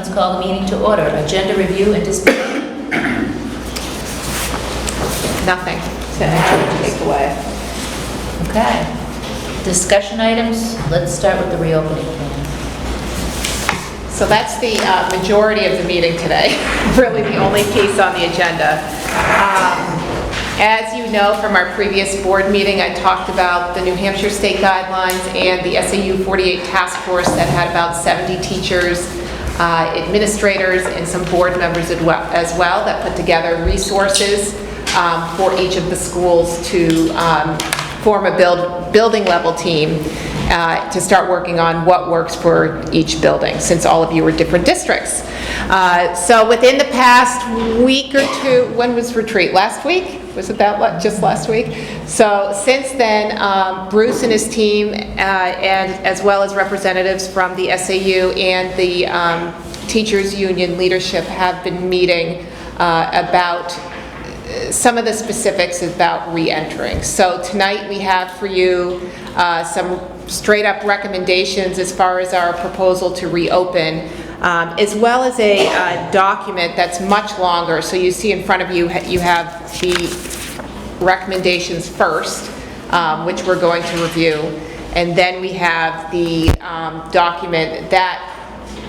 let's call the meeting to order. Agenda review and discussion. Nothing to take away. Okay. Discussion items. Let's start with the reopening plan. So that's the majority of the meeting today, really the only piece on the agenda. As you know from our previous board meeting, I talked about the New Hampshire state guidelines and the SAU 48 task force that had about 70 teachers, administrators, and some board members as well that put together resources for each of the schools to form a building level team to start working on what works for each building, since all of you are different districts. So within the past week or two, when was retreat? Last week? Was it that just last week? So since then, Bruce and his team, and as well as representatives from the SAU and the teachers union leadership have been meeting about some of the specifics about re-entering. So tonight we have for you some straight up recommendations as far as our proposal to reopen, as well as a document that's much longer. So you see in front of you, you have the recommendations first, which we're going to review. And then we have the document that,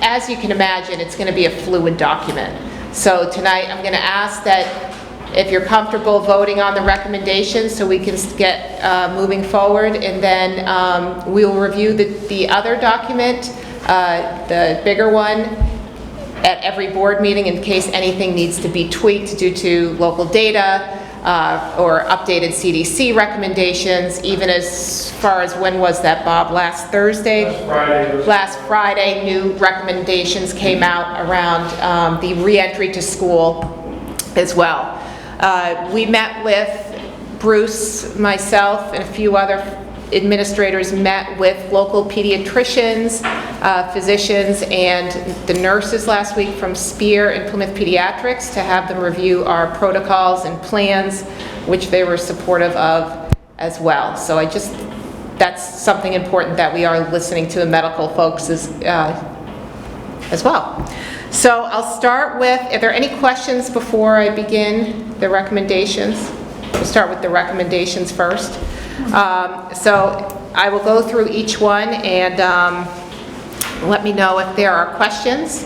as you can imagine, it's going to be a fluid document. So tonight I'm going to ask that if you're comfortable voting on the recommendations so we can get moving forward, and then we will review the other document, the bigger one, at every board meeting in case anything needs to be tweaked due to local data or updated CDC recommendations, even as far as when was that, Bob? Last Thursday? Last Friday, new recommendations came out around the re-entry to school as well. We met with Bruce, myself, and a few other administrators met with local pediatricians, physicians, and the nurses last week from Spear and Plymouth Pediatrics to have them review our protocols and plans, which they were supportive of as well. So that's something important, that we are listening to the medical folks as well. So I'll start with, are there any questions before I begin the recommendations? We'll start with the recommendations first. So I will go through each one and let me know if there are questions,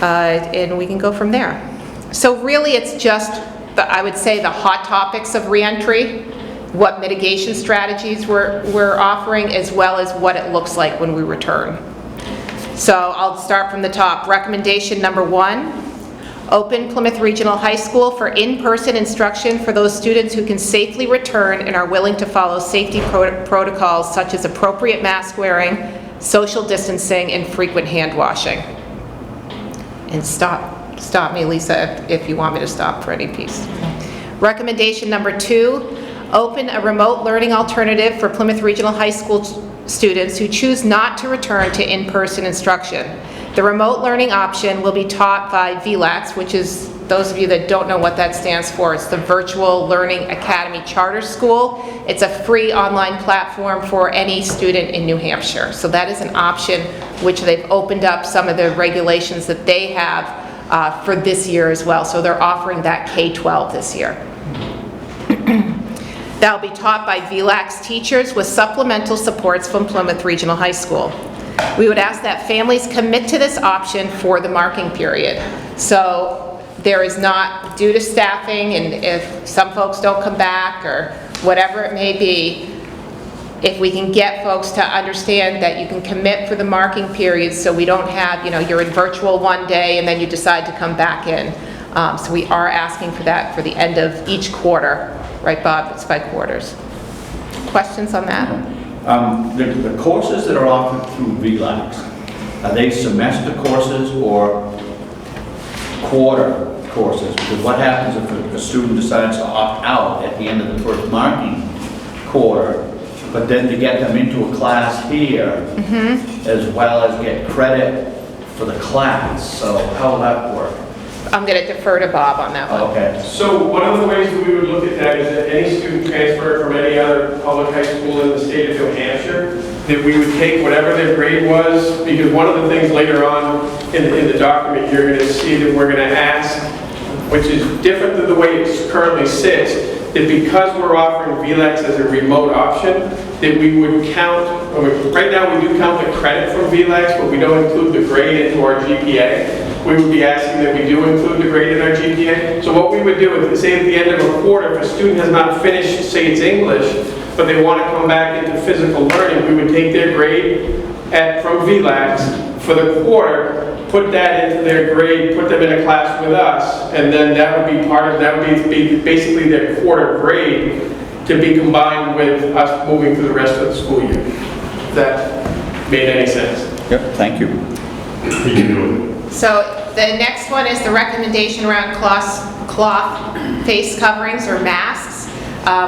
and we can go from there. So really it's just, I would say, the hot topics of reentry, what mitigation strategies we're offering, as well as what it looks like when we return. So I'll start from the top. Recommendation number 1, open Plymouth Regional High School for in-person instruction for those students who can safely return and are willing to follow safety protocols such as appropriate mask wearing, social distancing, and frequent hand washing. And stop me, Lisa, if you want me to stop for any piece. Recommendation number 2, open a remote learning alternative for Plymouth Regional High School students who choose not to return to in-person instruction. The remote learning option will be taught by VLAX, which is, those of you that don't know what that stands for, it's the Virtual Learning Academy Charter School. It's a free online platform for any student in New Hampshire. So that is an option which they've opened up some of the regulations that they have for this year as well. So they're offering that K-12 this year. That will be taught by VLAX teachers with supplemental supports from Plymouth Regional High School. We would ask that families commit to this option for the marking period. So there is not, due to staffing, and if some folks don't come back or whatever it may be, if we can get folks to understand that you can commit for the marking period, so we don't have, you're in virtual one day and then you decide to come back in. So we are asking for that for the end of each quarter. Right, Bob? It's by quarters. Questions on that? The courses that are offered through VLAX, are they semester courses or quarter courses? Because what happens if a student decides to opt out at the end of the first marking quarter, but then to get them into a class here, as well as get credit for the class? So how will that work? I'm going to defer to Bob on that one. Okay. So one of the ways that we would look at that is that any student transferred from any other public high school in the state of New Hampshire, that we would take whatever their grade was, because one of the things later on in the document, you're going to see that we're going to ask, which is different than the way it currently sits, that because we're offering VLEX as a remote option, that we would count, right now we do count the credit from VLEX, but we don't include the grade into our GPA. We would be asking that we do include the grade in our GPA. So what we would do is, say at the end of a quarter, if a student has not finished, say it's English, but they want to come back into physical learning, we would take their grade from VLEX for the quarter, put that into their grade, put them in a class with us, and then that would be part of, that would be basically their quarter grade to be combined with us moving through the rest of the school year. If that made any sense. Yep, thank you. So the next one is the recommendation around cloth face coverings or masks.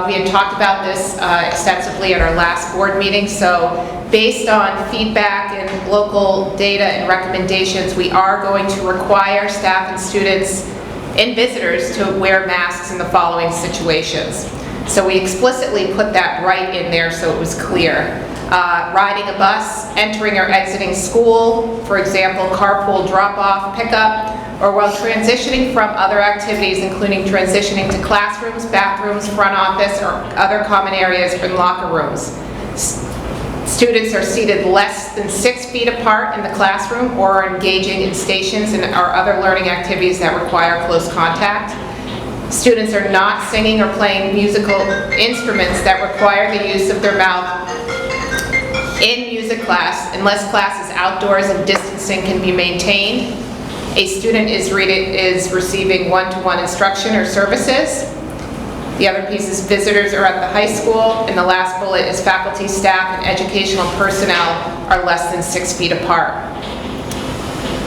We had talked about this extensively at our last board meeting, so based on feedback and local data and recommendations, we are going to require staff and students and visitors to wear masks in the following situations. So we explicitly put that right in there so it was clear. Riding a bus, entering or exiting school, for example, carpool drop-off, pickup, or while transitioning from other activities, including transitioning to classrooms, bathrooms, front office, or other common areas and locker rooms. Students are seated less than 6 feet apart in the classroom or are engaging in stations and or other learning activities that require close contact. Students are not singing or playing musical instruments that require the use of their mouth in music class unless class is outdoors and distancing can be maintained. A student is receiving one-to-one instruction or services. The other piece is visitors are at the high school, and the last bullet is faculty, staff, and educational personnel are less than 6 feet apart.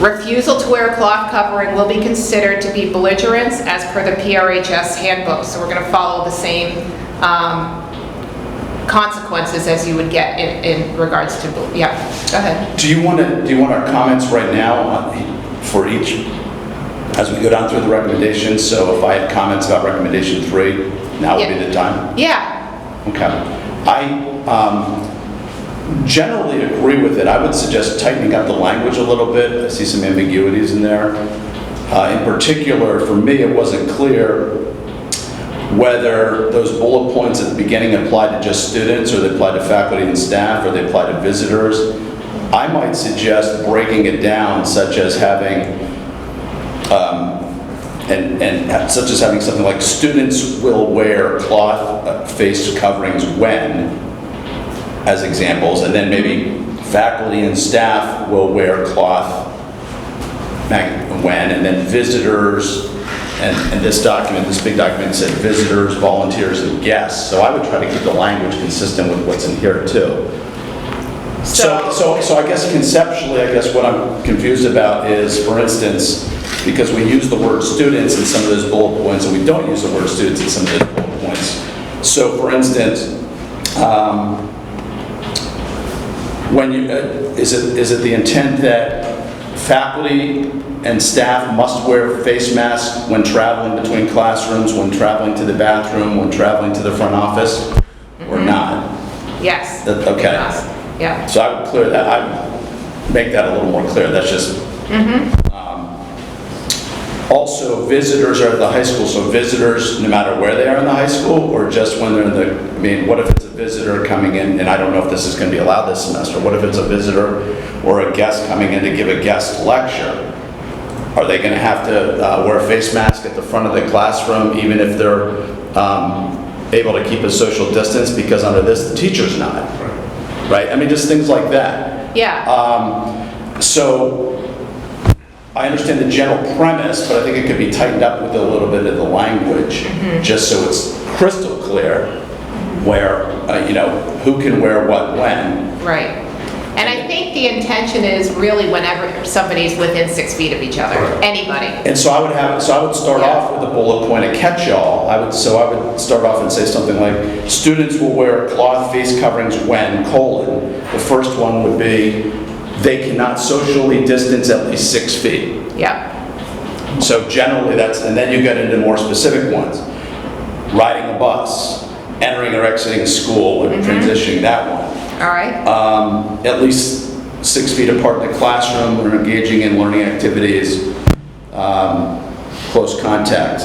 Refusal to wear a cloth covering will be considered to be belligerence as per the PRHS handbook, so we're going to follow the same consequences as you would get in regards to, yeah, go ahead. Do you want our comments right now for each, as we go down through the recommendations? So if I had comments about recommendation 3, now would be the time? Yeah. Okay. I generally agree with it. I would suggest tightening up the language a little bit. I see some ambiguities in there. In particular, for me, it wasn't clear whether those bullet points at the beginning apply to just students, or they apply to faculty and staff, or they apply to visitors. I might suggest breaking it down, such as having such as having something like students will wear cloth face coverings when, as examples, and then maybe faculty and staff will wear cloth when, and then visitors. And this document, this big document said visitors, volunteers, and guests. So I would try to keep the language consistent with what's in here too. So I guess conceptually, I guess what I'm confused about is, for instance, because we use the word students in some of those bullet points, and we don't use the word students in some of those bullet points. So for instance, when you, is it the intent that faculty and staff must wear face masks when traveling between classrooms, when traveling to the bathroom, when traveling to the front office, or not? Yes. Okay. Yes. Yeah. So I would clear that, I would make that a little more clear. That's just... Also, visitors are at the high school, so visitors, no matter where they are in the high school, or just when they're in the, I mean, what if it's a visitor coming in, and I don't know if this is going to be allowed this semester, what if it's a visitor or a guest coming in to give a guest lecture? Are they going to have to wear a face mask at the front of the classroom, even if they're able to keep a social distance, because under this, the teacher's not, right? I mean, just things like that. Yeah. So I understand the general premise, but I think it could be tightened up with a little bit of the language, just so it's crystal clear where, who can wear what when. Right. And I think the intention is really whenever somebody's within 6 feet of each other, anybody. And so I would start off with a bullet point, a catch-all. I would start off and say something like, students will wear cloth face coverings when, the first one would be, they cannot socially distance at least 6 feet. Yeah. So generally that's, and then you get into more specific ones. Riding a bus, entering or exiting school, and transitioning that one. All right. At least 6 feet apart in the classroom or engaging in learning activities, close contact.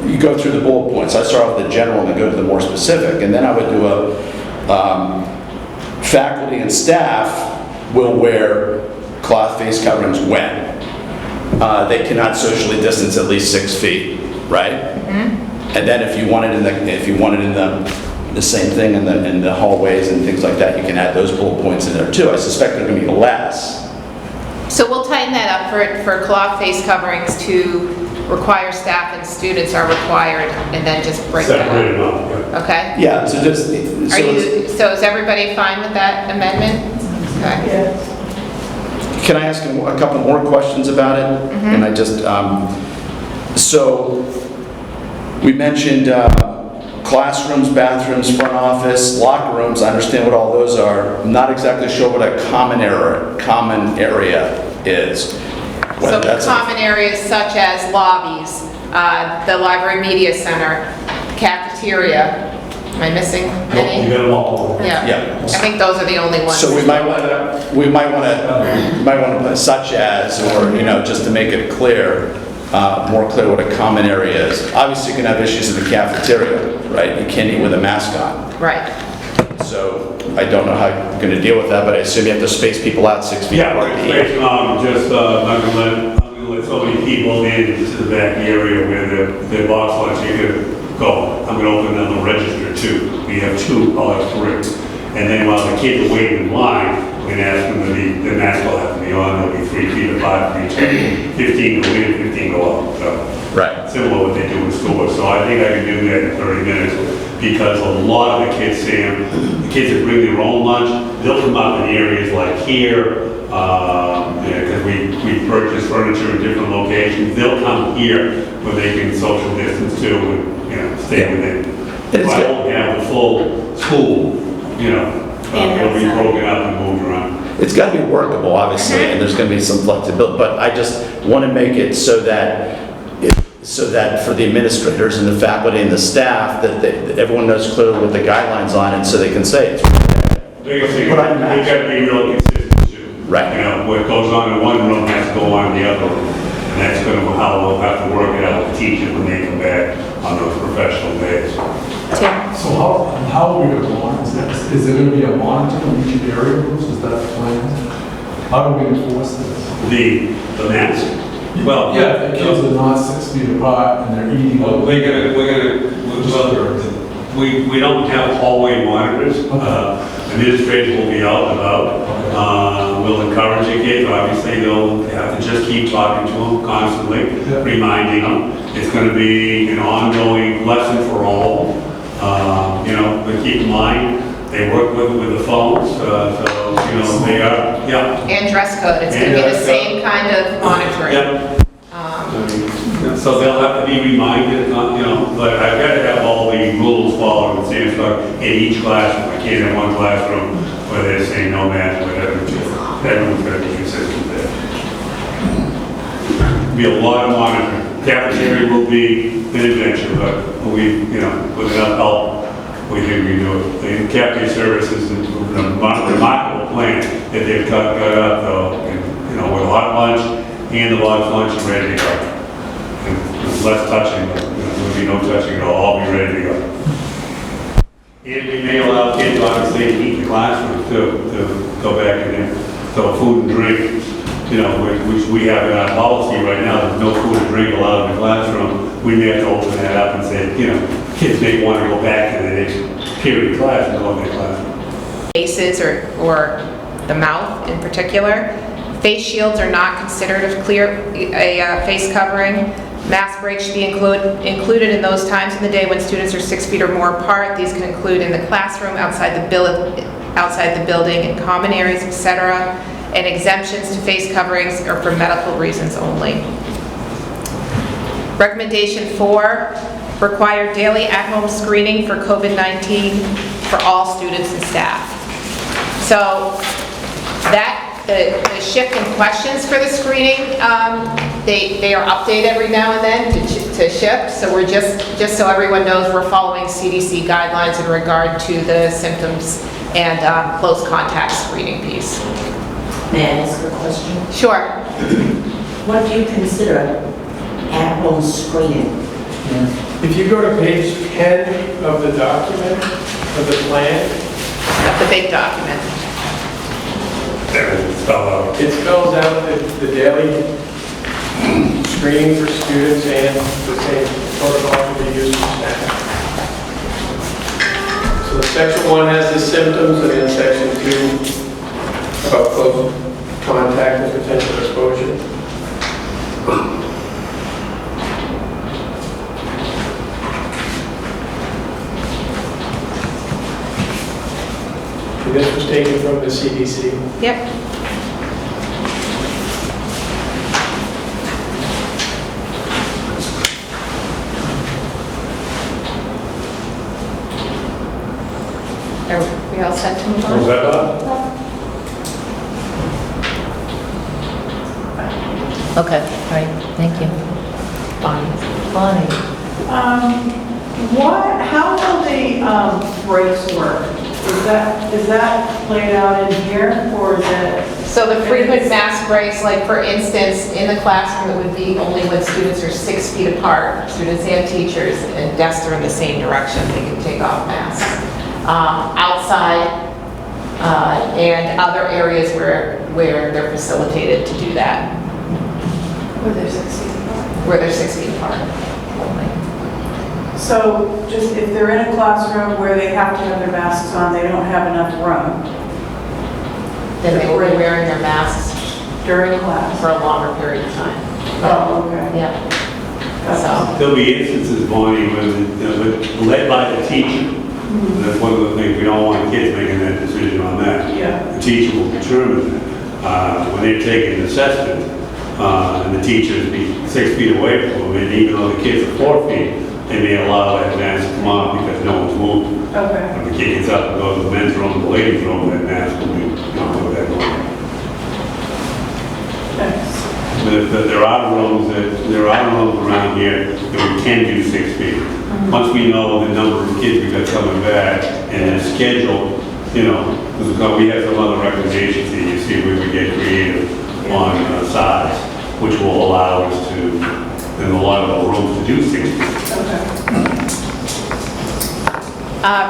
You go through the bullet points. I start off with the general and then go to the more specific. And then I would do a faculty and staff will wear cloth face coverings when they cannot socially distance at least 6 feet, right? And then if you wanted in the same thing in the hallways and things like that, you can add those bullet points in there too. I suspect they're going to be less. So we'll tighten that up for cloth face coverings to require staff and students are required, and then just break that Separate them up. up, yeah. Okay? Yeah, so just, So is everybody fine with that amendment? Okay. can I ask a couple more questions about it? And I just, so we mentioned classrooms, bathrooms, front office, locker rooms. I understand what all those are. I'm not exactly sure what a common area is. So Whether that's a- common areas such as lobbies, the library media center, cafeteria. Am I missing You any? got them all. Yeah. Yeah. I think those are the only ones. So we might want to put such as, or, just to make it clear, more clear what a common area is. Obviously, you can have issues in the cafeteria, right? You can't eat with a mask on. Right. So I don't know how you're going to deal with that, but I assume you have to space people out 6 feet Yeah, apart to eat. I'm not gonna let so many people in to the back area where the box lunch, you could go. I'm gonna open on the register too. We have 2, I'll have 3. And then while the kids are waiting in line, we're gonna ask them to be, the mask will have to be on, there'll be 3 feet apart for each, 15 go in, 15 go out. So Right. similar to what they do in stores. So I think I can do that in 30 minutes because a lot of the kids, Sam, the kids that bring their own lunch, they'll come up in areas like here, because we purchase furniture in different locations. They'll come here where they can social distance too and, stay within. It's If I good. don't have the full school, it'll be broken up and moved around. It's got to be workable, obviously, and there's going to be some flexibility, but I just want to make it so that for the administrators and the faculty and the staff, that everyone knows clearly what the guidelines are, and so they can say it's Biggest thing, But I'm we not- gotta be real consistent too. Right. What goes on in one room has to go on in the other room. And that's how we'll have to work it out with teachers when they come back on those professional days. Tim? So how are we going to monitor this? Is there going to be a monitor in each area groups? Is that the plan? How do we enforce this? The mask? Well, Yeah, if the kids are not 6 feet apart and they're eating. well, we don't have hallway monitors. Administrators will be out and about. We'll encourage the kids, obviously, they'll have to just keep talking to them constantly, Yeah. reminding them. It's gonna be an ongoing lesson for all. But keep in mind, they work with the phones, so, they are, yeah. And dress code. It's going to be And the dress same kind of monitoring. Yeah. So they'll have to be reminded, but I've got to have all the rules followed in Samsung in each classroom. I can't have one classroom where they're saying no mask, whatever. Everyone's got to be consistent there. Be a lot of monitoring. Cafeteria will be an adventure, but with enough help, we think we do it. The cafeteria services is a remarkable plan that they've got up, though, with hot lunch and the box lunch is ready to go. And there's less touching, but there'll be no touching at all be ready to go. And we may allow kids, obviously, to eat in the classroom too, to go back in there. So food and drink, which we have in our policy right now, there's no food and drink allowed in the classroom. We may have to open that up and say, kids may want to go back to the next period of class and go in their classroom. Faces or the mouth in particular. Face shields are not considered a face covering. Mask breaks should be included in those times in the day when students are 6 feet or more apart. These can include in the classroom, outside the building, in common areas, etc. And exemptions to face coverings are for medical reasons only. Recommendation 4, require daily at-home screening for COVID-19 for all students and staff. So that, the shift in questions for the screening They are updated every now and then to shift, so we're just so everyone knows, we're following CDC guidelines in regard to the symptoms and close contact screening piece. May I ask a question? Sure. What do you consider at-home screening? If you go to page 10 of the document, of the plan, The big document. There, it's spelled out. it spells out the daily screening for students and the same protocol can be used for staff. So section 1 has the symptoms, and then section 2 about close contact and potential exposure. And this was taken from the CDC. Yep. Are we all set to move Was on? that up? Okay, all right, thank you. Bonnie? How will the breaks work? Is that laid out in here, or is it? So the frequent mask breaks, like for instance, in the classroom, it would be only when students are 6 feet apart, students and teachers, and desks are in the same direction, they can take off masks. Outside and other areas where they're facilitated to do that, Where they're 6 feet apart? where they're 6 feet apart only. So just if they're in a classroom where they have to have their masks on, they don't have enough room Then they will be wearing their masks during class? for a longer period of time. Oh, okay. Yeah. So, There'll be instances, Bonnie, when led by the teacher. And that's one of the things, we don't want kids making that decision on that. Yeah. The teacher will determine that. When they're taking an assessment, and the teachers be 6 feet away from them, and even though the kids are 4 feet, they may allow that mask to come off because no one's moving. Okay. When the kid gets up and goes to the men's room, the ladies' room, that mask will be, put that on. Thanks. But there are rooms around here that we can do 6 feet. Once we know the number of kids we got coming back and their schedule, because we have some other recommendations here, you see, we would get creative on size, which will allow us to, in a lot of the rooms, to do 6 feet.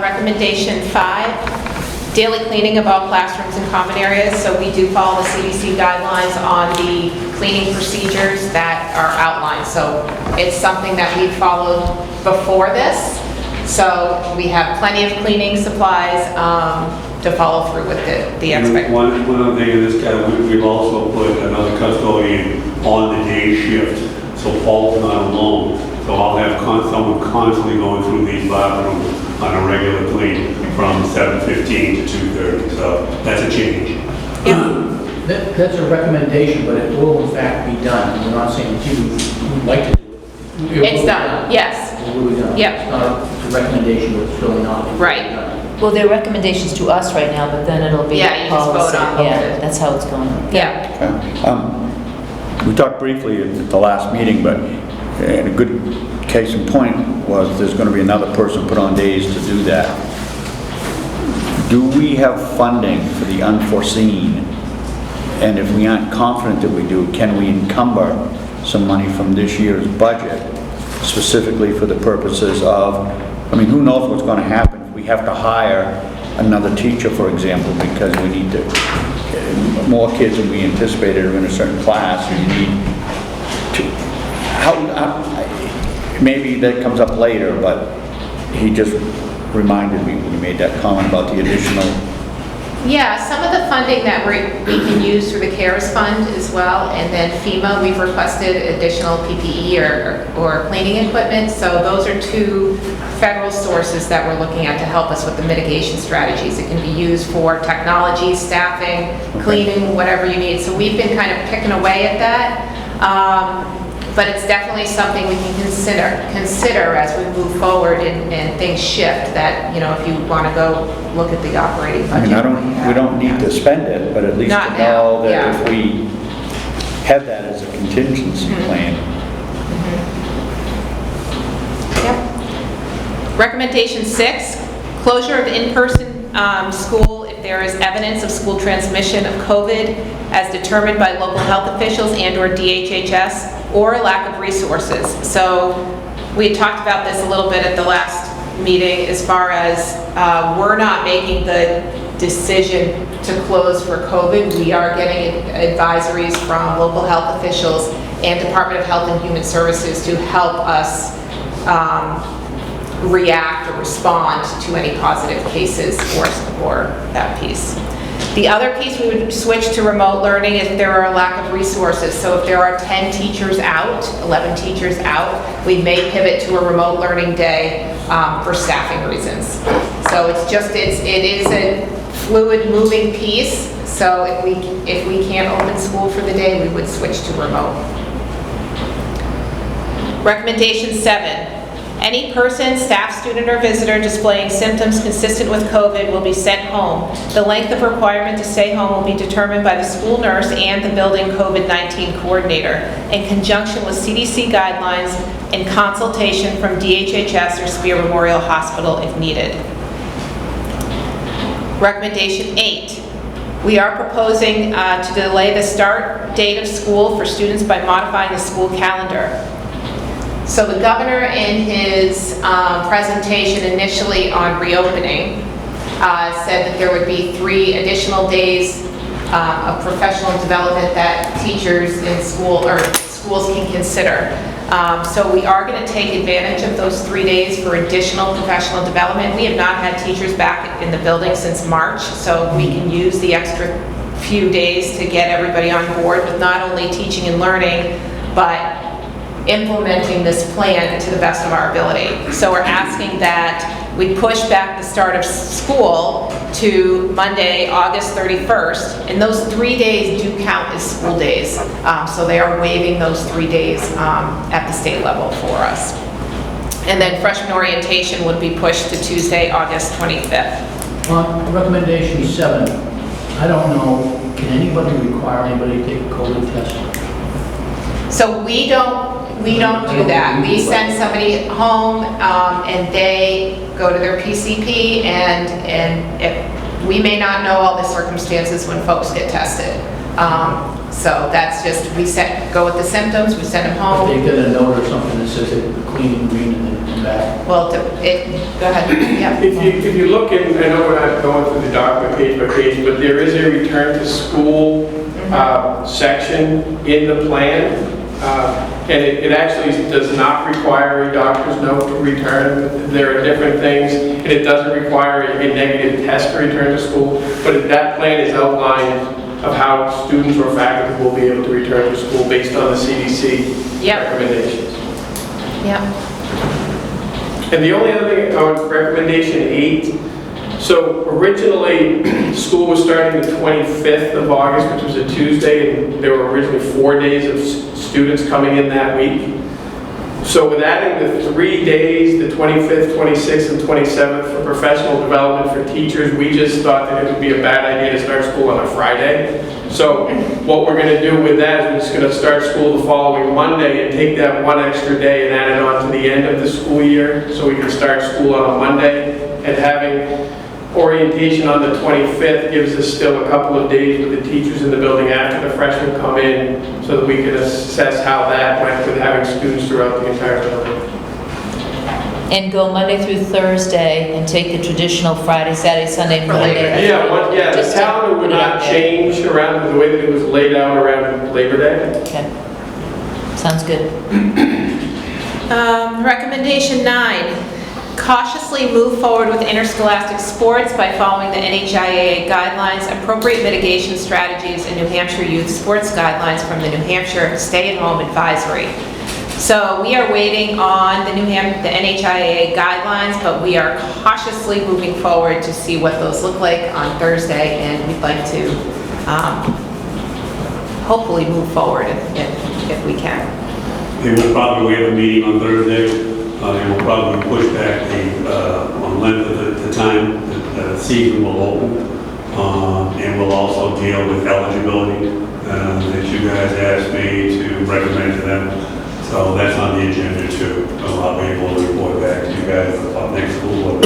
recommendation 5, daily cleaning of all classrooms and common areas. So we do follow the CDC guidelines on the cleaning procedures that are outlined. So it's something that we followed before this. So we have plenty of cleaning supplies to follow through with the expectations. One other thing in this category, we've also put another custodian on the day shift, so Paul's not alone. So I'll have someone constantly going through these bathrooms on a regular clean from 7:15 to 2:30. So that's a change. That's a recommendation, but it will in fact be done. We're not saying that you would like to do it. It will It's be done, yes. It will be done. Yep. It's not a recommendation, but it's really not. It will be Right. done. Well, they're recommendations to us right now, but then it'll be Yeah, you just vote policy. on Yeah, it. that's how it's going. Yeah. We talked briefly at the last meeting, but a good case in point was there's going to be another person put on days to do that. Do we have funding for the unforeseen? And if we aren't confident that we do, can we encumber some money from this year's budget specifically for the purposes of, who knows what's going to happen if we have to hire another teacher, for example, because we need to, more kids than we anticipated are in a certain class, and you need to, maybe that comes up later, but he just reminded me when he made that comment about the additional. Yeah, some of the funding that we can use through the CARES Fund as well, and then FEMA, we've requested additional PPE or cleaning equipment. So those are 2 federal sources that we're looking at to help us with the mitigation strategies. It can be used for technology, staffing, cleaning, whatever you need. So we've been kind of picking away at that. But it's definitely something we can consider as we move forward and things shift, that, if you want to go look at the operating budget. We don't need to spend it, but at least Not to now, know that yeah. if we have that as a contingency plan. Yep. Recommendation 6, closure of in-person school if there is evidence of school transmission of COVID as determined by local health officials and/or DHHS, or a lack of resources. So we had talked about this a little bit at the last meeting as far as we're not making the decision to close for COVID. We are getting advisories from local health officials and Department of Health and Human Services to help us react or respond to any positive cases or that piece. The other piece, we would switch to remote learning if there are a lack of resources. So if there are 10 teachers out, 11 teachers out, we may pivot to a remote learning day for staffing reasons. So it is a fluid moving piece. So if we can't open school for the day, we would switch to remote. Recommendation 7. Any person, staff, student, or visitor displaying symptoms consistent with COVID will be sent home. The length of requirement to stay home will be determined by the school nurse and the building COVID-19 coordinator in conjunction with CDC guidelines and consultation from DHHS or Spear Memorial Hospital if needed. Recommendation 8. We are proposing to delay the start date of school for students by modifying the school calendar. So the governor in his presentation initially on reopening said that there would be 3 additional days of professional development that teachers in school or schools can consider. So we are going to take advantage of those 3 days for additional professional development. We have not had teachers back in the building since March, so we can use the extra few days to get everybody on board with not only teaching and learning, but implementing this plan to the best of our ability. So we're asking that we push back the start of school to Monday, August 31st, and those 3 days do count as school days. So they are waiving those 3 days at the state level for us. And then freshman orientation would be pushed to Tuesday, August 25th. On recommendation 7, I don't know, can anybody require anybody to take a COVID test? So we don't do that. We send somebody home and they go to their PCP and we may not know all the circumstances when folks get tested. So that's just, go with the symptoms, we send them If home. they get a note or something that says they're clean and green and then come back. Well, go ahead, yeah. If you look in, I know we're not going through the document page by page, but there is a return to school section in the plan. And it actually does not require a doctor's note to return. There are different things, and it doesn't require a negative test to return to school, but that plan is outlined of how students or faculty will be able to return to school based on the CDC recommendations. Yeah. And the only other thing on recommendation 8, so originally school was starting the 25th of August, which was a Tuesday, and there were originally 4 days of students coming in that week. So with adding the 3 days, the 25th, 26th, and 27th for professional development for teachers, we just thought that it would be a bad idea to start school on a Friday. So what we're going to do with that is we're just going to start school the following Monday and take that 1 extra day and add it on to the end of the school year, so we can start school on a Monday. And having orientation on the 25th gives us still a couple of days with the teachers in the building after the freshmen come in, so that we can assess how that went with having students throughout the entire building. And go Monday through Thursday and take the traditional Friday, Saturday, Sunday, Monday. Yeah, the Just to calendar would put it not out there. change around the way that it was laid out around Labor Day. Okay. Sounds good. Recommendation 9. Cautiously move forward with interscholastic sports by following the NHIAA guidelines, appropriate mitigation strategies, and New Hampshire Youth Sports Guidelines from the New Hampshire Stay-at-Home Advisory. So we are waiting on the NHIAA guidelines, but we are cautiously moving forward to see what those look like on Thursday, and we'd like to hopefully move forward if we can. They will probably, we have a meeting on Thursday. They will probably push back on length of the time that the season will open. And we'll also deal with eligibility that you guys asked me to recommend to them. So that's on the agenda too. I'll be able to report back to you guys about next school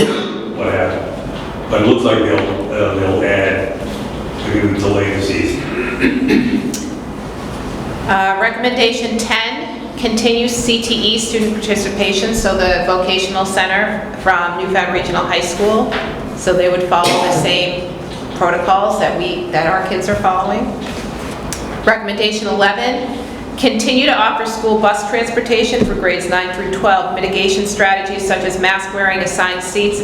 what happened. But it looks like they'll add, they're going to delay the season. Recommendation 10, continue CTE student participation, so the vocational center from Newfound Regional High School. So they would follow the same protocols that our kids are following. Recommendation 11, continue to offer school bus transportation for grades 9 through 12. Mitigation strategies such as mask wearing, assigned seats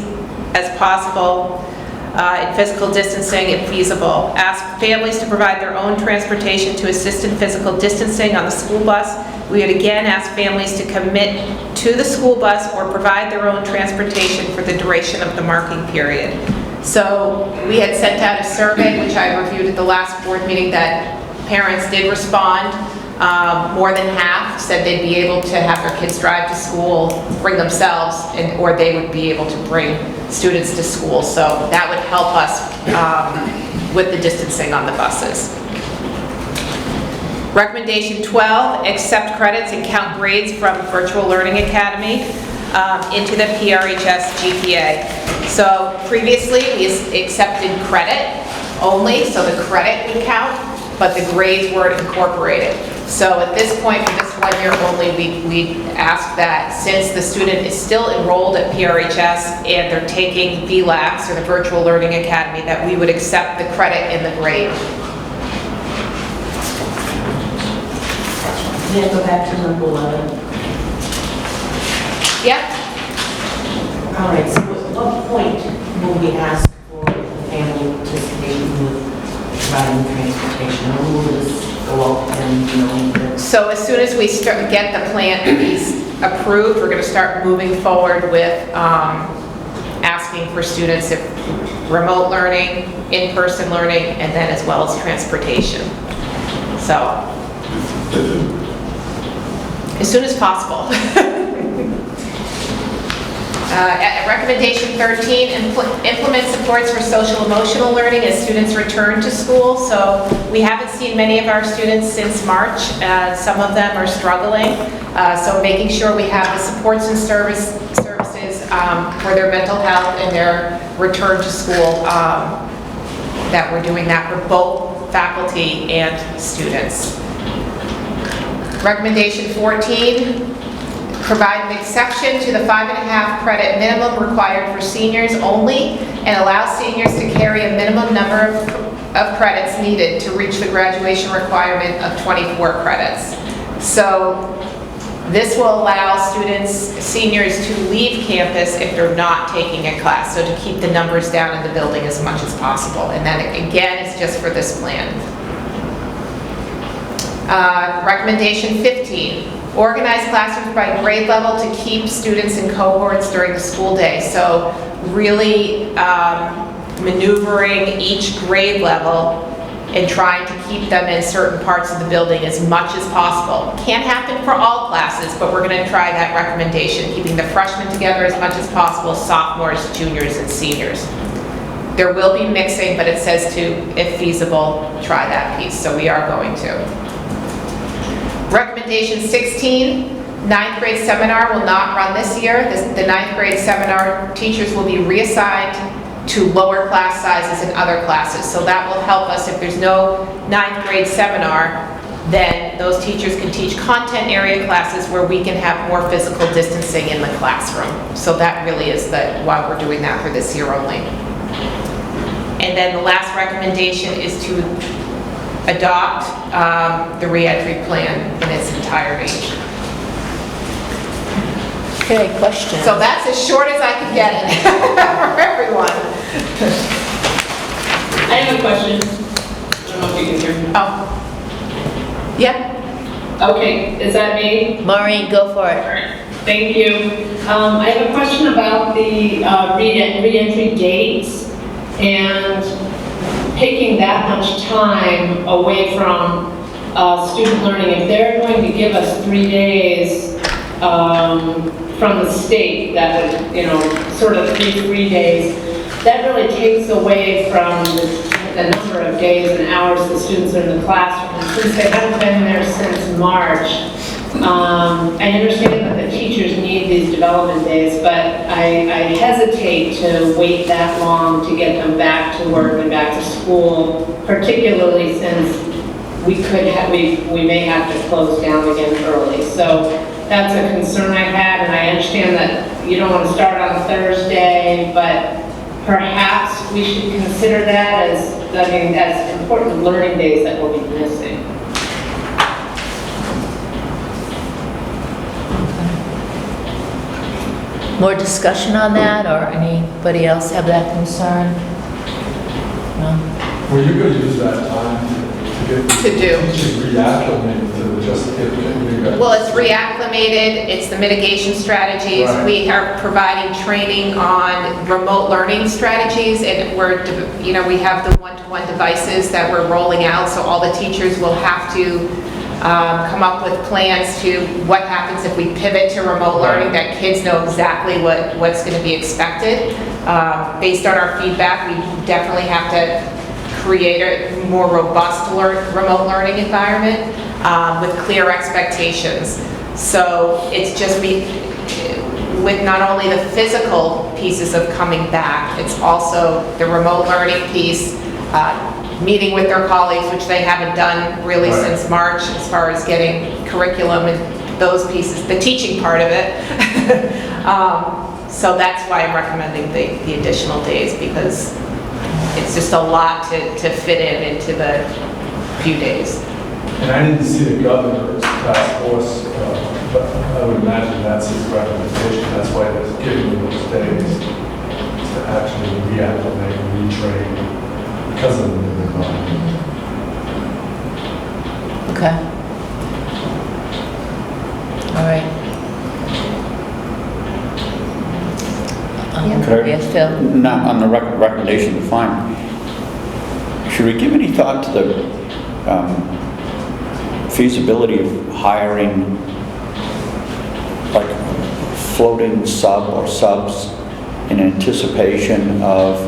as possible, and physical distancing if feasible. Ask families to provide their own transportation to assist in physical distancing on the school bus. We would again ask families to commit to the school bus or provide their own transportation for the duration of the marking period. So we had sent out a survey, which I reviewed at the last board meeting, that parents did respond. More than half said they'd be able to have their kids drive to school, bring themselves, or they would be able to bring students to school. So that would help us with the distancing on the buses. Recommendation 12, accept credits and count grades from Virtual Learning Academy into the PRHS GPA. So previously we accepted credit only, so the credit would count, but the grades weren't incorporated. So at this point, for this 1 year only, we ask that since the student is still enrolled at PRHS and they're taking VLAX, or the Virtual Learning Academy, that we would accept the credit in the grade. May I go back to number 11? Yep. All right, so at what point will we ask for family participation with providing transportation? When will this go up and, So as soon as we get the plan piece approved, we're going to start moving forward with asking for students if remote learning, in-person learning, and then as well as transportation. So as soon as possible. Recommendation 13, implement supports for social emotional learning as students return to school. So we haven't seen many of our students since March. Some of them are struggling. So making sure we have the supports and services for their mental health and their return to school, that we're doing that for both faculty and students. Recommendation 14, provide an exception to the 5.5 credit minimum required for seniors only and allow seniors to carry a minimum number of credits needed to reach the graduation requirement of 24 credits. So this will allow seniors to leave campus if they're not taking a class, so to keep the numbers down in the building as much as possible. And then again, it's just for this plan. Recommendation 15. Organize classrooms by grade level to keep students in cohorts during the school day. So really maneuvering each grade level and trying to keep them in certain parts of the building as much as possible. Can't happen for all classes, but we're going to try that recommendation, keeping the freshmen together as much as possible, sophomores, juniors, and seniors. There will be mixing, but it says to, if feasible, try that piece, so we are going to. Recommendation 16, 9th grade seminar will not run this year. The 9th grade seminar teachers will be reassigned to lower class sizes in other classes. So that will help us if there's no 9th grade seminar, then those teachers can teach content area classes where we can have more physical distancing in the classroom. So that really is why we're doing that for this year only. And then the last recommendation is to adopt the reentry plan in its entirety. Okay, questions? So that's as short as I can get it for everyone. I have a question. I don't know if you can hear me. Oh. Yeah. Okay, is that me? Maureen, go for it. All right. Thank you. I have a question about the reentry dates and taking that much time away from student learning. If they're going to give us 3 days from the state, that would, sort of 3 days, that really takes away from the the number of days and hours the students are in the classroom. Since they haven't been there since March, I understand that the teachers need these development days, but I hesitate to wait that long to get them back to work and back to school, particularly since we may have to close down again early. So that's a concern I had, and I understand that you don't want to start on Thursday, but perhaps we should consider that as important learning days that we'll be missing. More discussion on that, or anybody else have that concern? No? Were you going to use that time to get To do. teachers reacclimated to just get you guys? Well, it's reacclimated, it's the mitigation strategies. Right. We are providing training on remote learning strategies, and we have the one-to-one devices that we're rolling out, so all the teachers will have to come up with plans to what happens if we pivot to remote learning, that kids know exactly what's going to be expected. Based on our feedback, we definitely have to create a more robust remote learning environment with clear expectations. So it's just with not only the physical pieces of coming back, it's also the remote learning piece, meeting with their colleagues, which they haven't done really since March, as far as getting curriculum and those pieces, the teaching part of it. So that's why I'm recommending the additional days, because it's just a lot to fit into the few days. And I didn't see the governor's task force, but I would imagine that's his recommendation. That's why they're giving them those days to actually reacclimate and retrain because of the new environment. Okay. All right. Could I- Yes, Phil? Not on the recommendation to find, should we give any thought to the feasibility of hiring like floating sub or subs in anticipation of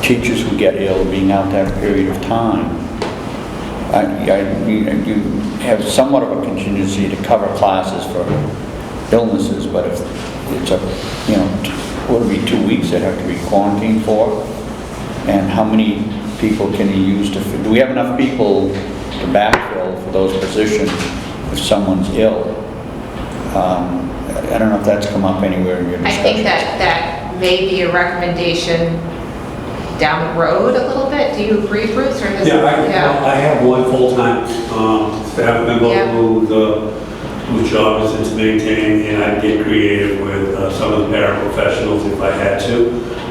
teachers who get ill being out that period of time? You have somewhat of a contingency to cover classes for illnesses, but if it's would it be 2 weeks that have to be quarantined for? And how many people can you use do we have enough people to backfill for those positions if someone's ill? I don't know if that's come up anywhere in your I discussion. think that may be a recommendation down the road a little bit. Do you agree, Bruce? Or does I have one full-time staff member Yeah. whose job is to maintain, and I'd get creative with some of the paraprofessionals if I had to,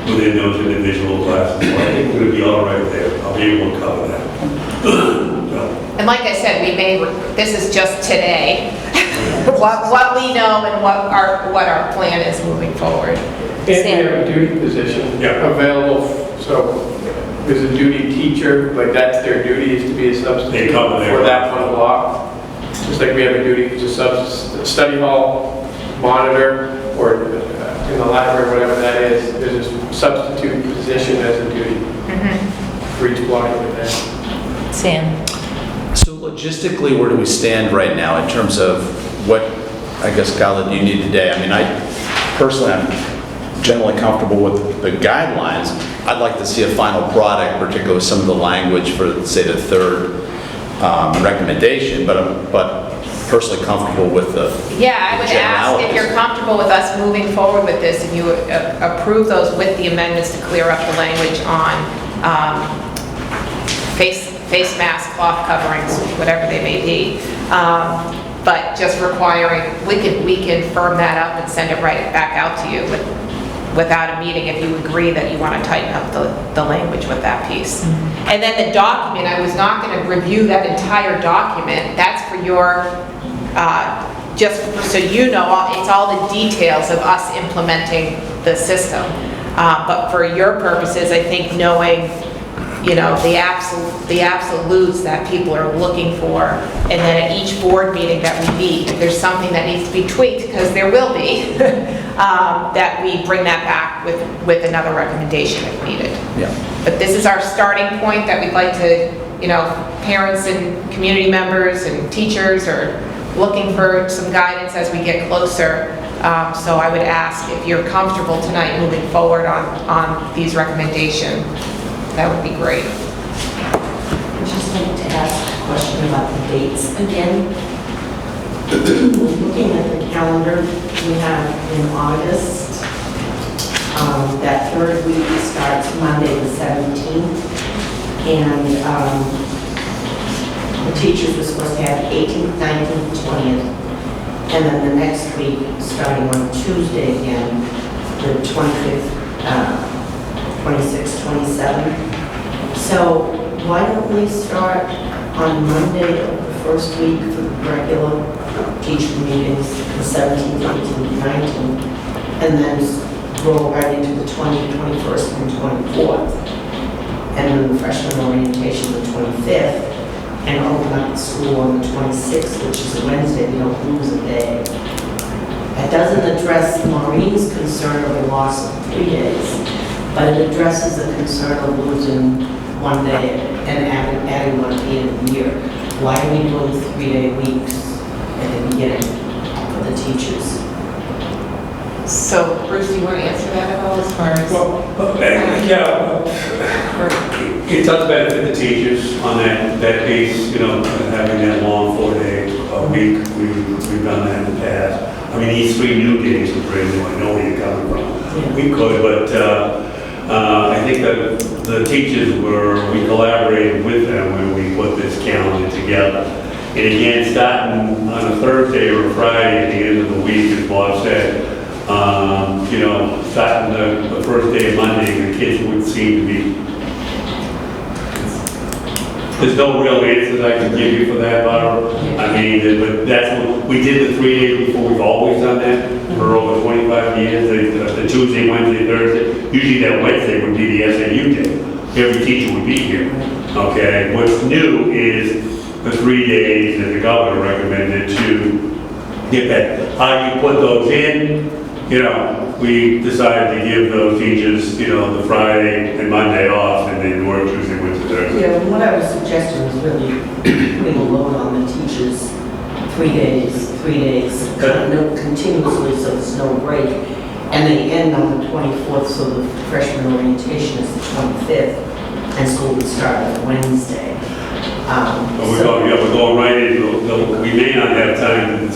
within those individual classes. So I think we're going to be all right there. I'll be able to cover that. And like I said, this is just today, what we know and what our plan is moving forward. And we have a duty position available, so there's a duty teacher, like that's their duty, is to be a substitute They cover their for that one block. Just like we have a duty to study hall monitor, or in the library, whatever that is, there's a substitute position as a duty for each block of the day. Sam? So logistically, where do we stand right now in terms of what, I guess, Kyle, do you need today? I mean, personally, I'm generally comfortable with the guidelines. I'd like to see a final product, particularly with some of the language for, say, the third recommendation, but I'm personally comfortable with the Yeah, I would ask if you're comfortable with us moving forward with this, and you approve those with the amendments to clear up the language on face masks, cloth coverings, whatever they may be. But just requiring, we can firm that up and send it right back out to you without a meeting if you agree that you want to tighten up the language with that piece. And then the document, I was not going to review that entire document. That's for your, just so you know, it's all the details of us implementing the system. But for your purposes, I think knowing, the absolutes that people are looking for, and then at each board meeting that we meet, if there's something that needs to be tweaked, because there will be, that we bring that back with another recommendation if needed. Yeah. But this is our starting point that we'd like to, parents and community members and teachers are looking for some guidance as we get closer. So I would ask if you're comfortable tonight moving forward on these recommendations. That would be great. I'd just like to ask a question about the dates again. Looking at the calendar, we have in August, that third week starts Monday the 17th, and the teachers were supposed to have 18th, 19th, 20th, and then the next week, starting on Tuesday again, the 25th, 26th, 27th. So why don't we start on Monday of the first week for the regular teacher meetings, the 17th, 18th, 19th, and then roll right into the 20th, 21st, and 24th. And then the freshman orientation the 25th, and open up the school on the 26th, which is a Wednesday, we don't lose a day. That doesn't address Maureen's concern of the loss of 3 days, but it addresses the concern of losing 1 day and adding 1 at the end of the year. Why are we doing 3-day weeks at the beginning for the teachers? So Bruce, do you want to answer that at all as far as? It does benefit the teachers on that piece, having that long 4-day week. We've done that in the past. I mean, these 3 new days are brand new. I know where you're coming from. Yeah. We could, but I think that the teachers we collaborated with them when we put this calendar together. And again, starting on a Thursday or a Friday at the end of the week, as Bob said, starting the first day of Monday, the kids would seem to be. There's no real answers I can give you for that, Barbara. I mean, but that's what, we did the 3 days before. We've always done that for over 25 years. The Tuesday, Wednesday, Thursday. Usually that Wednesday would be the SAU day. Every teacher would be here. Okay, what's new is the 3 days that the governor recommended to get that. How you put those in, we decided to give those teachers, the Friday and Monday off, and then work Tuesday, Wednesday, Thursday. Yeah, what I was suggesting was really putting a load on the teachers, 3 days, continuously, so there's no break. And they end on the 24th, so the freshman orientation is the 25th, and school would start on Wednesday. We're going right into, we may not have time,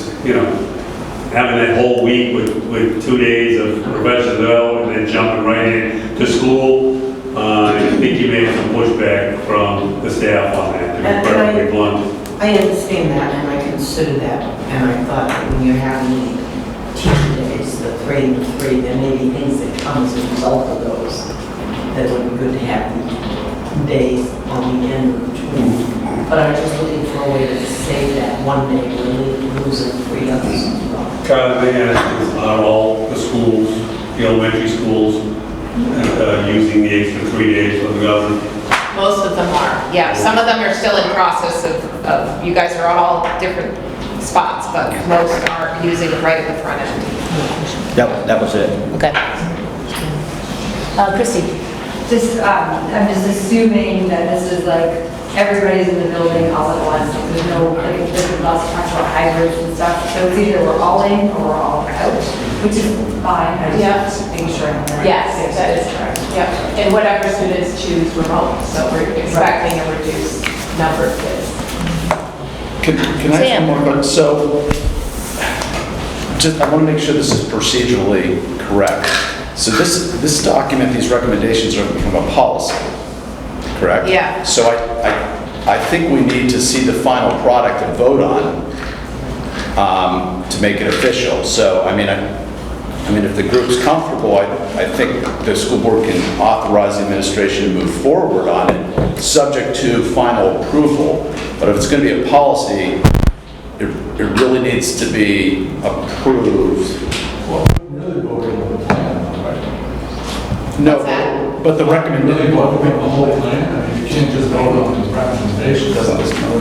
having that whole week with 2 days of professional development and then jumping right into school. I think you may have some pushback from the staff on that, to be perfectly blunt. I understand that, and I consider that, and I thought that when you're having teacher days, the 3 and the 3, there may be things that come as a result of those that would be good to have the days on the end of the 2. But I was just looking for a way to save that 1 day when we're losing 3 others as well. Kind of may ask, are all the schools, the elementary schools, using the extra 3 days for the governor? Most of them are, yeah. Some of them are still in process of you guys are all different spots, but most are using it right at the front end. That was it. Okay. Christy? I'm just assuming that this is like, everybody's in the building all at once. There's no, like, there's lots of talk about hybrids and stuff. So it's either we're all in or we're all out, which is fine. I just making sure. Yes, that is correct. Yep. And whatever students choose remote, so we're expecting a reduced number of kids. Can I ask one more question? So, I want to make sure this is procedurally correct. So this document, these recommendations are going to become a policy, correct? Yeah. So I think we need to see the final product and vote on to make it official. So, I mean, if the group's comfortable, I think the school board can authorize the administration to move forward on it, subject to final approval. But if it's going to be a policy, it really needs to be approved. Well, really voting on the plan, right? No, What's that? but the Really recommendation, vote on the whole plan? I mean, you can't just vote on the recommendations.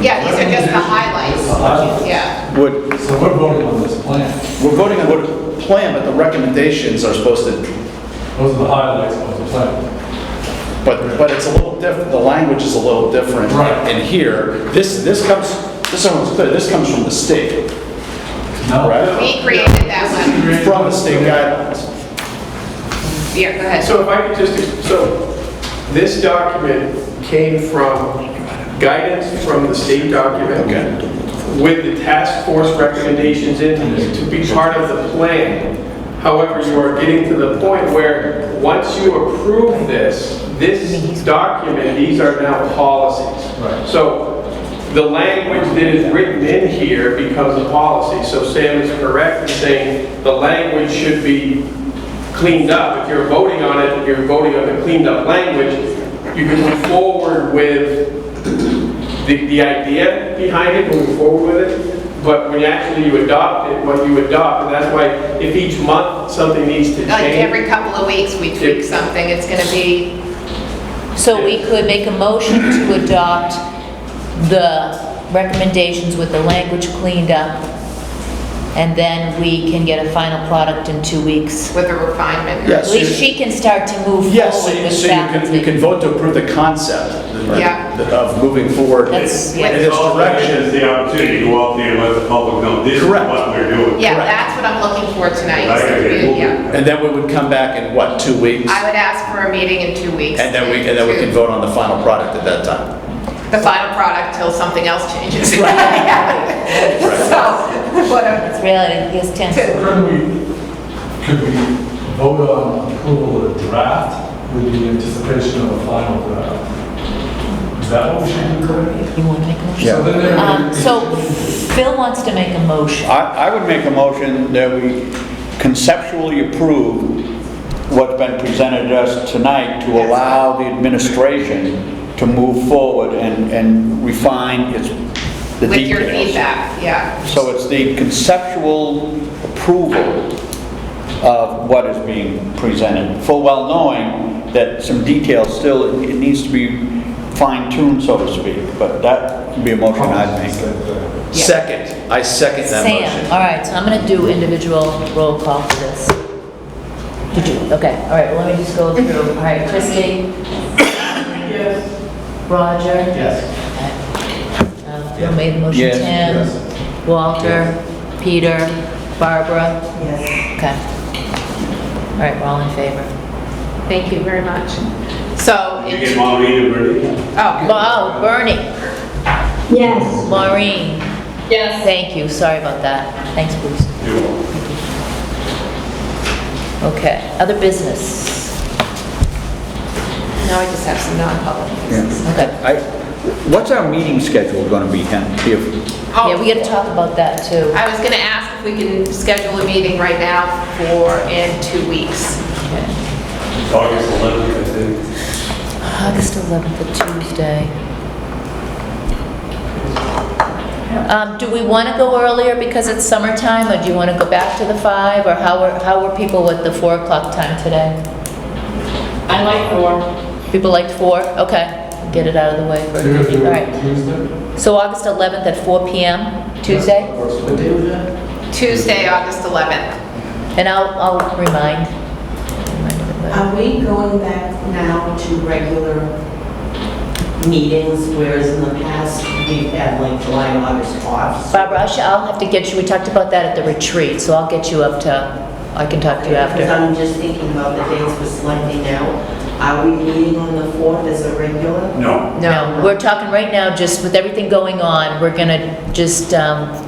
Yeah, these are just the highlights. The highlights. Yeah. Would, So we're voting on this plan. we're voting on what plan, but the recommendations are supposed to, Those are the highlights of the plan. but it's a little different, the language is a little different. Right. In here, this comes, just so everyone's clear, this comes from the state, No. correct? We created that one. From the state guidelines. Yeah, go ahead. So if I could just, so this document came from guidance from the state document. Okay. With the task force recommendations in to be part of the plan. However, you are getting to the point where, once you approve this document, these are now policies. Right. So the language that is written in here becomes a policy. So Sam is correct in saying the language should be cleaned up. If you're voting on it, you're voting on the cleaned up language, you can move forward with the idea behind it, moving forward with it. But when actually you adopt it, what you adopt, and that's why if each month something needs to change. Like every couple of weeks, we tweak something, it's gonna be, So we could make a motion to adopt the recommendations with the language cleaned up, and then we can get a final product in 2 weeks. with a refinement. Yes. At least she can start to move Yes, forward with so you can faculty. vote to approve the concept Yeah. of moving forward in That's- yeah. this Also, direction. It's the opportunity to go out there and let the public know this is Correct. what we're doing. Yeah, Correct. that's what I'm looking for tonight. Right, okay, Yeah. And then we would come back in, what, 2 weeks? I would ask for a meeting in 2 weeks. And then we can vote on the final product at that time. The final product till something else changes. So, whatever. It's reality, yes, Tim. Could we vote on approval of the draft with the anticipation of a final draft? Is that what we should do, Craig? You want to make a motion? Yeah. So then there- So Phil wants to make a motion. I would make a motion that we conceptually approve what's been presented to us tonight to Yes. allow the administration to move forward and refine the With your details. feedback, yeah. So it's the conceptual approval of what is being presented, full well knowing that some details still, it needs to be fine-tuned, so to speak, but that would be a motion I'd make. Yeah. Second, I second that Sam, motion. all right, so I'm going to do individual roll call for this. Did you? Okay, all right, well, let me just go through. All right, Christie? Yes. Roger? Yes. Phil made the motion, Yes. Tim? Yes. Walter? Peter? Barbara? Yes. Okay. All right, we're all in favor. Thank you very much. So, You get Maureen and Bernie? oh, Oh, Bernie? Yes. Maureen? Yes. Thank you, sorry about that. Thanks, Bruce. You're welcome. Okay, other business? now I just have some non-public. Okay. What's our meeting schedule going to be, Ken? Oh, Yeah, we got to talk about that too. I was gonna ask if we can schedule a meeting right now in 2 weeks. Okay. August 11th, I think. August 11th, a Tuesday. Do we want to go earlier because it's summertime, or do you want to go back to the 5? Or how were people with the 4 o'clock time today? I like 4. People liked 4? Okay, get it out of the way for, You're gonna do all it right. Tuesday? So August 11th at 4 PM, Tuesday? What day was that? Tuesday, August 11th. And I'll remind everybody. Are we going back now to regular meetings, whereas in the past, we've had like July and August off? Barbara, I'll have to get you, we talked about that at the retreat, so I'll get you up to, I can talk to you Because after. I'm just thinking about the dates we're selecting now. Are we meeting on the 4th as a regular? No. No, we're talking right now, just with everything going on, we're gonna just go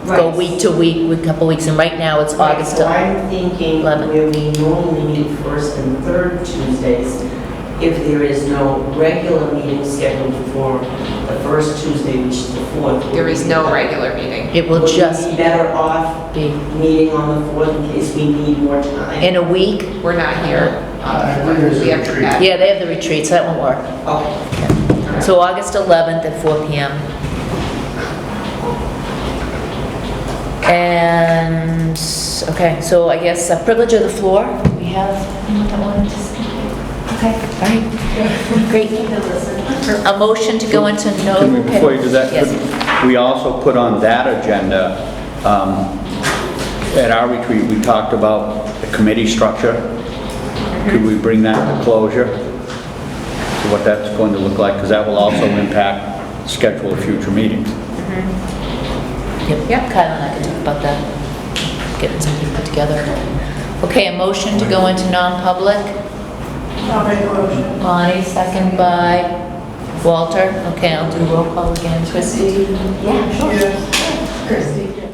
Right. week to week, a couple weeks, and right now it's August. So I'm thinking 11th. where we normally meet first and third Tuesdays, if there is no regular meeting scheduled for the first Tuesday, which is the 4th. There is no regular meeting. It will Would we just be better off be meeting on the 4th in case we need more time? in a week. We're not here. We have to have- Yeah, they have the retreat, so that won't work. Okay. So August 11th at 4 PM. And, okay, so I guess privilege of the floor, we have anyone that wanted to speak? Okay, all right. Great. A motion to go into no... Can we, before you do that, Yes. could we also put on that agenda, at our retreat, we talked about the committee structure. Could we bring that to closure? So what that's going to look like, because that will also impact the schedule of future meetings. Yep, Kyle and I can talk about that, getting something put together. Okay, a motion to go into non-public. I'll make a motion. Bonnie, second by Walter. Okay, I'll do roll call again. Christie? Yeah, sure. Yes. Christie.